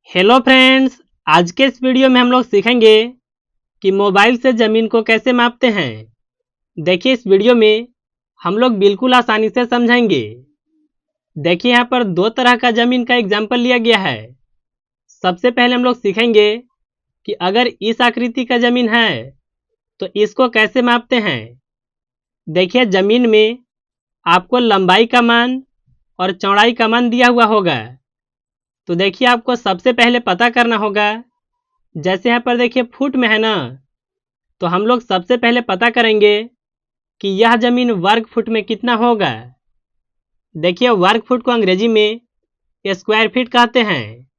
Hello friends, आज के इस वीडियो में हम लोग सीखेंगे कि मोबाइल से ज़मीन को कैसे मापते हैं। देखिए, इस वीडियो में हम लोग बिल्कुल आसानी से समझेंगे। देखिए, यहाँ पर दो तरह का ज़मीन का एग्जाम्पल लिया गया है। सबसे पहले हम लोग सीखेंगे कि अगर इस आकृति का ज़मीन है तो इसको कैसे मापते हैं। देखिए, ज़मीन में आपको लंबाई का मान और चौड़ाई का मान दिया हुआ होगा। तो देखिए, आपको सबसे पहले पता करना होगा। जैसे यहाँ पर देखिए फुट में है ना, तो हम लोग सबसे पहले पता करेंगे कि यह ज़मीन वर्ग फुट में कितना होगा। देखिए, वर्ग फुट को अंग्रेजी में स्क्वायर फीट कहते हैं।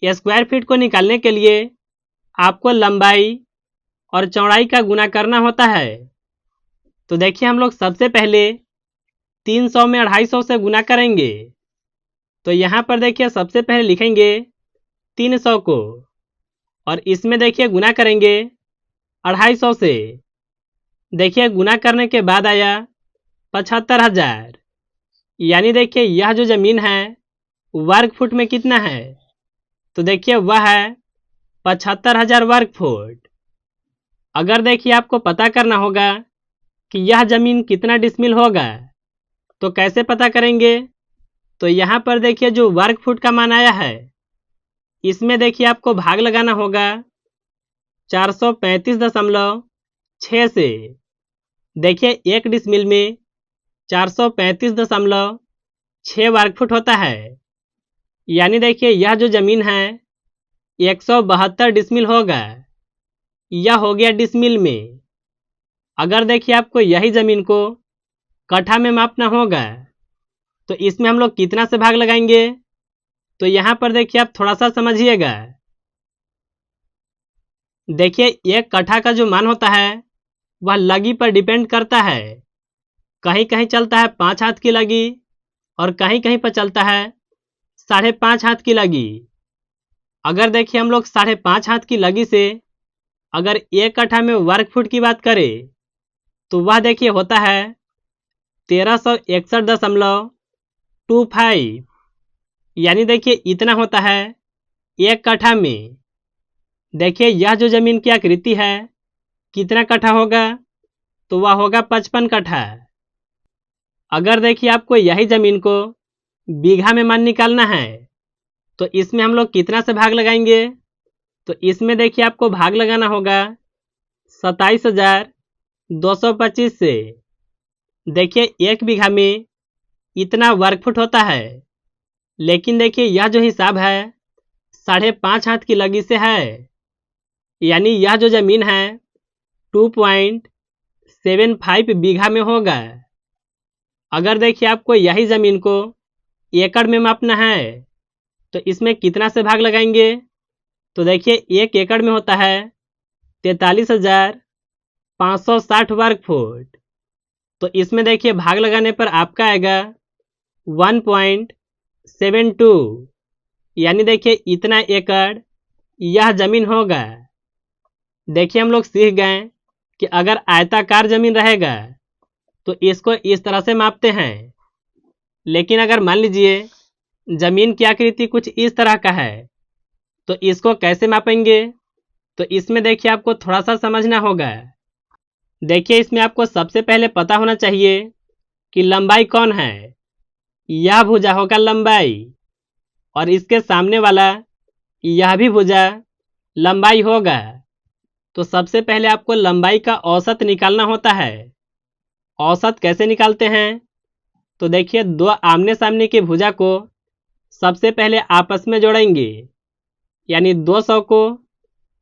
स्क्वायर फीट को निकालने के लिए आपको लंबाई और चौड़ाई का गुना करना होता है। तो देखिए, हम लोग सबसे पहले 300 में 250 से गुना करेंगे। तो यहाँ पर देखिए सबसे पहले लिखेंगे 300 को और इसमें देखिए गुना करेंगे 250 से। देखिए, गुना करने के बाद आया 75,000। यानी देखिए यह जो ज़मीन है वर्ग फुट में कितना है, तो देखिए वह है 75,000 वर्ग फुट। अगर देखिए आपको पता करना होगा कि यह ज़मीन कितना डिसमिल होगा, तो कैसे पता करेंगे। तो यहाँ पर देखिए जो वर्ग फुट का मान आया है, इसमें देखिए आपको भाग लगाना होगा 435.6 से। देखिए, एक डिसमिल में 435.6 वर्ग फुट होता है। यानी देखिए यह जो ज़मीन है 172 डिसमिल होगा। यह हो गया डिसमिल में। अगर देखिए आपको यही ज़मीन को कट्ठा में मापना होगा, तो इसमें हम लोग कितना से भाग लगाएंगे। तो यहाँ पर देखिए आप थोड़ा सा समझिएगा। देखिए, एक कट्ठा का जो मान होता है वह लगी पर डिपेंड करता है। कहीं कहीं चलता है 5 हाथ की लगी और कहीं कहीं पर चलता है 5.5 हाथ की लगी। अगर देखिए हम लोग 5.5 हाथ की लगी से अगर एक कट्ठा में वर्ग फुट की बात करें, तो वह देखिए होता है 1361.25। यानी देखिए इतना होता है एक कट्ठा में। देखिए, यह जो ज़मीन की आकृति है कितना कट्ठा होगा, तो वह होगा 55 कट्ठा। अगर देखिए आपको यही ज़मीन को बीघा में मान निकालना है, तो इसमें हम लोग कितना से भाग लगाएंगे। तो इसमें देखिए आपको भाग लगाना होगा 27,225 से। देखिए, एक बीघा में इतना वर्ग फुट होता है, लेकिन देखिए यह जो हिसाब है 5.5 हाथ की लगी से है। यानी यह जो ज़मीन है 2.75 बीघा में होगा। अगर देखिए आपको यही ज़मीन को एकड़ में मापना है, तो इसमें कितना से भाग लगाएंगे। तो देखिए, एक एकड़ में होता है 43,560 वर्ग फुट। तो इसमें देखिए भाग लगाने पर आपका आएगा 1.72। यानी देखिए इतना एकड़ यह ज़मीन होगा। देखिए, हम लोग सीख गए कि अगर आयताकार ज़मीन रहेगा तो इसको इस तरह से मापते हैं। लेकिन अगर मान लीजिए ज़मीन की आकृति कुछ इस तरह का है, तो इसको कैसे मापेंगे। तो इसमें देखिए आपको थोड़ा सा समझना होगा। देखिए, इसमें आपको सबसे पहले पता होना चाहिए कि लंबाई कौन है। यह भुजा होगा लंबाई और इसके सामने वाला यह भी भुजा लंबाई होगा। तो सबसे पहले आपको लंबाई का औसत निकालना होता है। औसत कैसे निकालते हैं। तो देखिए, दो आमने सामने की भुजा को सबसे पहले आपस में जोड़ेंगे, यानी 200 को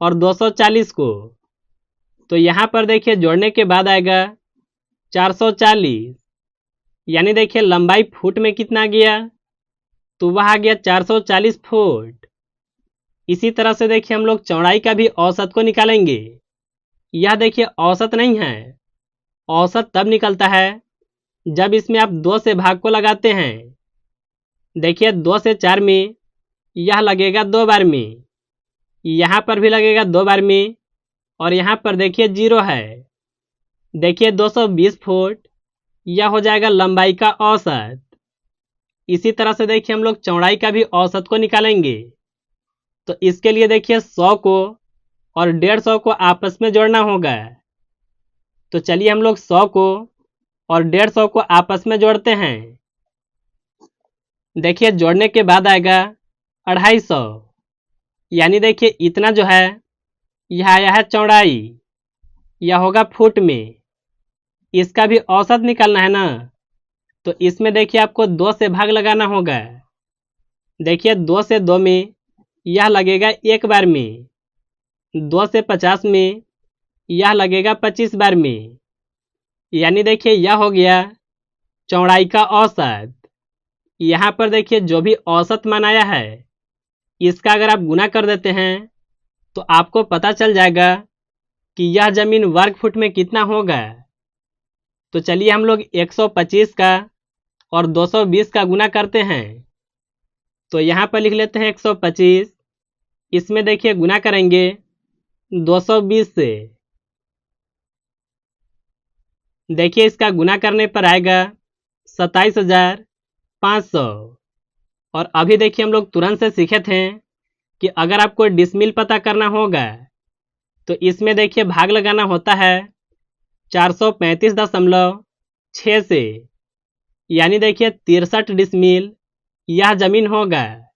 और 240 को। तो यहाँ पर देखिए जोड़ने के बाद आएगा 440। यानी देखिए लंबाई फुट में कितना गया, तो वह आ गया 440 फुट। इसी तरह से देखिए हम लोग चौड़ाई का भी औसत को निकालेंगे। यह देखिए औसत नहीं है। औसत तब निकलता है जब इसमें आप 2 से भाग को लगाते हैं। देखिए, 2 से 4 में यह लगेगा 2 बार में, यहाँ पर भी लगेगा 2 बार में और यहाँ पर देखिए 0 है। देखिए 220 फुट यह हो जाएगा लंबाई का औसत। इसी तरह से देखिए हम लोग चौड़ाई का भी औसत को निकालेंगे। तो इसके लिए देखिए 100 को और 150 को आपस में जोड़ना होगा। तो चलिए हम लोग 100 को और 150 को आपस में जोड़ते हैं। देखिए जोड़ने के बाद आएगा 250, यानी देखिए इतना जो है यह आया है चौड़ाई, यह होगा फुट में। इसका भी औसत निकालना है ना, तो इसमें देखिए आपको 2 से भाग लगाना होगा। देखिए 2 से 2 में यह लगेगा 1 बार में, 2 से 50 में यह लगेगा 25 बार में, यानी देखिए यह हो गया चौड़ाई का औसत। यहाँ पर देखिए जो भी औसत मान आया है इसका अगर आप गुना कर देते हैं तो आपको पता चल जाएगा कि यह जमीन वर्ग फुट में कितना होगा। तो चलिए हम लोग 125 का और 220 का गुना करते हैं। तो यहाँ पर लिख लेते हैं 125, इसमें देखिए गुना करेंगे 220 से। देखिए इसका गुना करने पर आएगा 27,500। और अभी देखिए हम लोग तुरंत से सीखे थे कि अगर आपको डिसमिल पता करना होगा तो इसमें देखिए भाग लगाना होता है 435.6 से, यानी देखिए 63 डिसमिल यह जमीन होगा।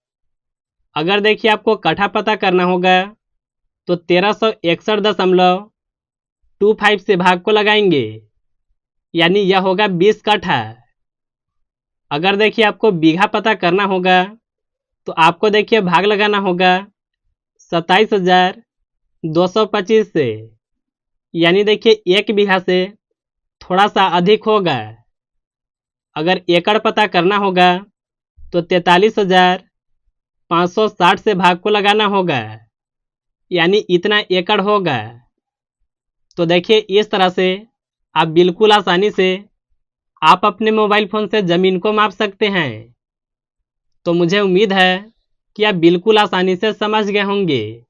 अगर देखिए आपको कट्ठा पता करना होगा तो 1361.25 से भाग को लगाएंगे, यानी यह होगा 20 कट्ठा। अगर देखिए आपको बीघा पता करना होगा तो आपको देखिए भाग लगाना होगा 27,225 से, यानी देखिए 1 बीघा से थोड़ा सा अधिक होगा। अगर एकड़ पता करना होगा तो 43,560 से भाग को लगाना होगा, यानी इतना एकड़ होगा। तो देखिए इस तरह से आप बिल्कुल आसानी से आप अपने मोबाइल फ़ोन से ज़मीन को माप सकते हैं। तो मुझे उम्मीद है कि आप बिल्कुल आसानी से समझ गए होंगे।